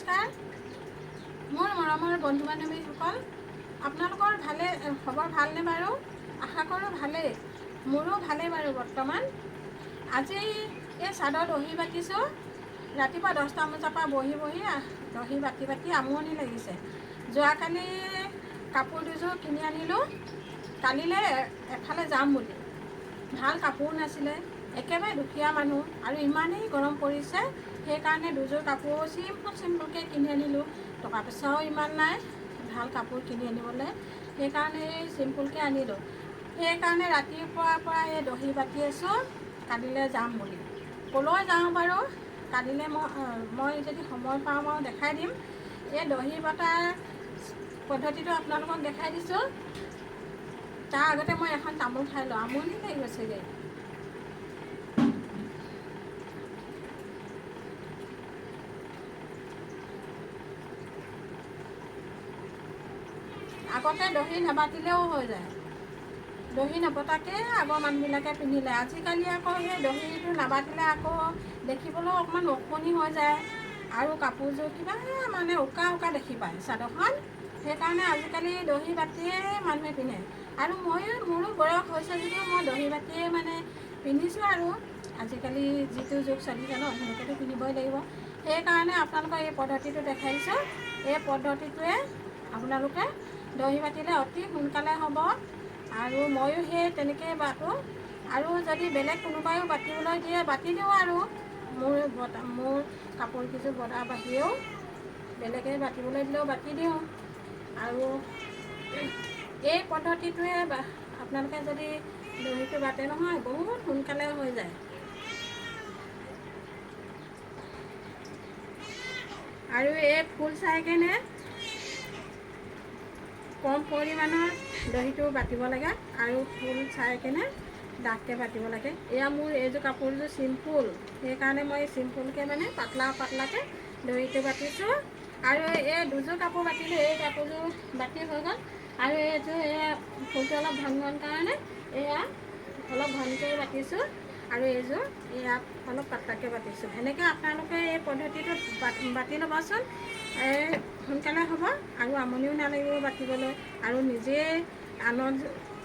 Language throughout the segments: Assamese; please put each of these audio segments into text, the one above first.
নমস্কাৰ মোৰ মৰমৰ বন্ধু বান্ধৱীসকল, আপোনালোকৰ ভালে খবৰ ভালনে বাৰু? আশা কৰোঁ ভালেই, মোৰো ভালেই বাৰু। বৰ্তমান আজি এই চাদৰ দহি বাতিছোঁ। ৰাতিপুৱা 10টা বজাৰ পৰা বহি দহি বাতি আমনি লাগিছে। যোৱাকালি কাপোৰ দুযোৰ কিনি আনিলোঁ, কালিলৈ এফালে যাম বুলি। ভাল কাপোৰ নাছিলে, একেবাৰে দুখীয়া মানুহ আৰু ইমানেই গৰম পৰিছে, সেইকাৰণে দুযোৰ কাপোৰ চিম্পুলকৈ কিনি আনিলোঁ। টকা পইচাও ইমান নাই ভাল কাপোৰ কিনি আনিবলৈ, সেইকাৰণে এই চিম্পুলকৈ আনিলোঁ। সেইকাৰণে ৰাতিপুৱাৰ পৰা এই দহি বাতি আছোঁ, কালিলৈ যাম বুলি। ক'লৈ যাওঁ বাৰু? কালিলৈ মই যদি সময় পাওঁ বাৰু দেখাই দিম। এই দহি বতাৰ পদ্ধতিটো আপোনালোকক দেখাই দিছোঁ। তাৰ আগতে মই এখন তামোল খাই লওঁ, আমনি লাগি গৈছেগৈ। আগতে দহি নাবাতিলেও হৈ যায়, দহি নবতাকৈ আগৰ মানুহবিলাকে পিন্ধিলে। আজিকালি আকৌ সেই দহিটো নাবাতিলে আকৌ দেখিবলৈও অকণমান অকণি হৈ যায় আৰু কাপোৰযোৰ কিবা মানে উকা দেখি পায় চাদৰখন। সেইকাৰণে আজিকালি দহি বাতিয়ে মানুহে পিন্ধে আৰু মোৰো বয়স হৈছে যদিও মই দহি বাতিয়ে মানে পিন্ধিছোঁ আৰু আজিকালি যিটো যুগ চলিছে ন, সেনেকৈতো পিন্ধিবই লাগিব। সেইকাৰণে আপোনালোকক এই পদ্ধতিটো দেখাইছোঁ। এই পদ্ধতিটোৱে আপোনালোকে দহি বাতিলে অতি সোনকালে হ'ব আৰু ময়ো সেই তেনেকৈয়ে বাতোঁ। আৰু যদি বেলেগ কোনোবাইও বাতিবলৈ দিয়ে বাতি দিওঁ আৰু মোৰ কাপোৰকেইযোৰ বতাৰ বাহিৰেও বেলেগে বাতিবলৈ দিলেও বাতি দিওঁ। আৰু এই পদ্ধতিটোৱে আপোনালোকে যদি দহিটো বাতে নহয়, বহুত সোনকালে হৈ যায়। আৰু এই ফুল চাই কেনে কম পৰিমাণৰ দহিটো বাতিব লাগে আৰু ফুল চাই কেনে ডাঠকৈ বাতিব লাগে। এয়া মোৰ এইযোৰ কাপোৰযোৰ চিম্পুল, সেইকাৰণে মই চিম্পুলকৈ মানে পাতলাকৈ দহিটো বাতিছোঁ। আৰু এই দুযোৰ কাপোৰ বাতিলোঁ, এই কাপোৰযোৰ বাতি হৈ গ'ল আৰু এইযোৰ এয়া ফুলটো অলপ ঘন কাৰণে এয়া অলপ ঘনকৈ বাতিছোঁ আৰু এইযোৰ এয়া অলপ পাতলাকৈ বাতিছোঁ। সেনেকৈ আপোনালোকে এই পদ্ধতিটোত বাতি ল'বচোন, সোনকালে হ'ব আৰু আমনিও নালাগিব বাতিবলৈ। আৰু নিজেই আনক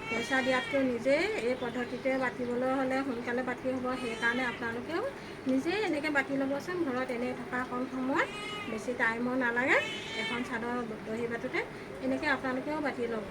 পইচা দিয়াতকৈ নিজেই এই পদ্ধতিটোৱে বাতিবলৈ হ'লে সোনকালে বাতি হ'ব। সেইকাৰণে আপোনালোকেও নিজেই এনেকৈ বাতি ল'বচোন। ঘৰত এনেই থকা কম সময়, বেছি টাইমো নালাগে এখন চাদৰ দহি বাটোতে, এনেকৈ আপোনালোকেও বাতি ল'ব।